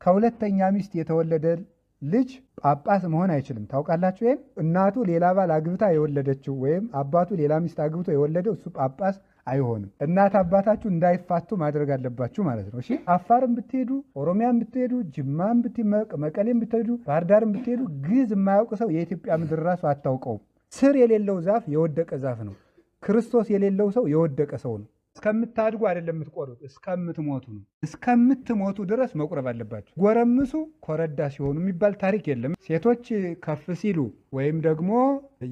ከሁለተኛ ሚስት የተወለደ ልጅ ጳጳስ መሆን አይችልም። ታውቃላችሁ? ይሄን እናቱ ሌላ ባል አግብታ የወለደችው ወይም አባቱ ሌላ ሚስት አግብቶ የወለደው እሱ ጳጳስ አይሆንም። እናት አባታችሁ እንዳይፋቱ ማድረግ አለባችሁ ማለት ነው። እሺ፣ አፋርም ብትሄዱ፣ ኦሮሚያም ብትሄዱ፣ ጅማም መቀሌም ብትሄዱ፣ ባህር ዳርም ብትሄዱ ግዕዝ የማያውቅ ሰው የኢትዮጵያ ምድር ራሱ አታውቀውም። ስር የሌለው ዛፍ የወደቀ ዛፍ ነው። ክርስቶስ የሌለው ሰው የወደቀ ሰው ነው። እስከምታድጉ አይደለም የምትቆርጡት፣ እስከምትሞቱ ነው። እስከምትሞቱ ድረስ መቁረብ አለባችሁ። ጎረምሱ ኮረዳ ሲሆኑ የሚባል ታሪክ የለም። ሴቶች ከፍ ሲሉ ወይም ደግሞ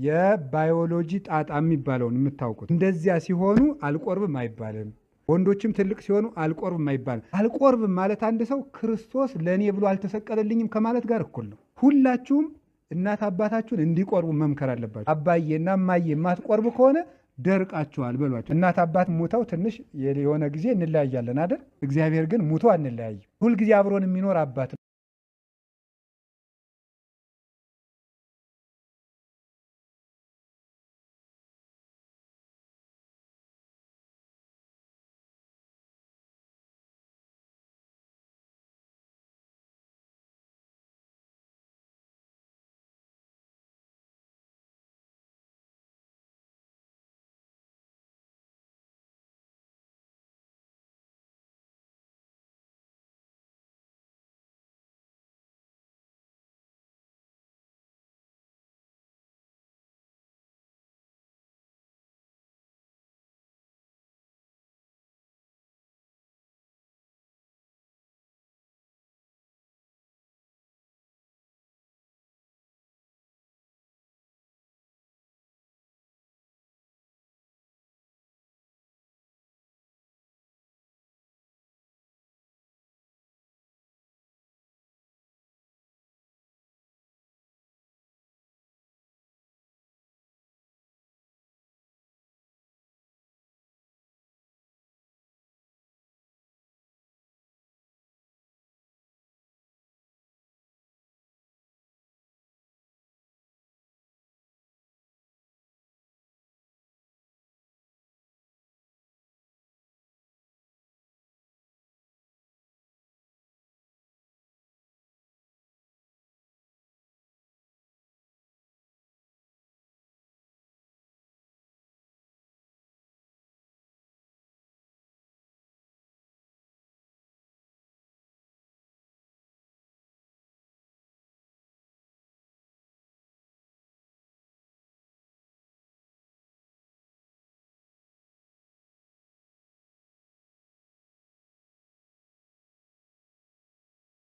የባዮሎጂ ጣጣ የሚባለውን የምታውቁት እንደዚያ ሲሆኑ አልቆርብም አይባልም። ወንዶችም ትልቅ ሲሆኑ አልቆርብም አይባልም። አልቆርብም ማለት አንድ ሰው ክርስቶስ ለእኔ ብሎ አልተሰቀለልኝም ከማለት ጋር እኩል ነው። ሁላችሁም እናት አባታችሁን እንዲቆርቡ መምከር አለባችሁ። አባዬና እማዬ የማትቆርቡ ከሆነ ደርቃችኋል በሏቸው። እናት አባት ሙተው ትንሽ የሆነ ጊዜ እንለያያለን አይደል? እግዚአብሔር ግን ሙቶ አንለያይም። ሁልጊዜ አብሮን የሚኖር አባት ነው።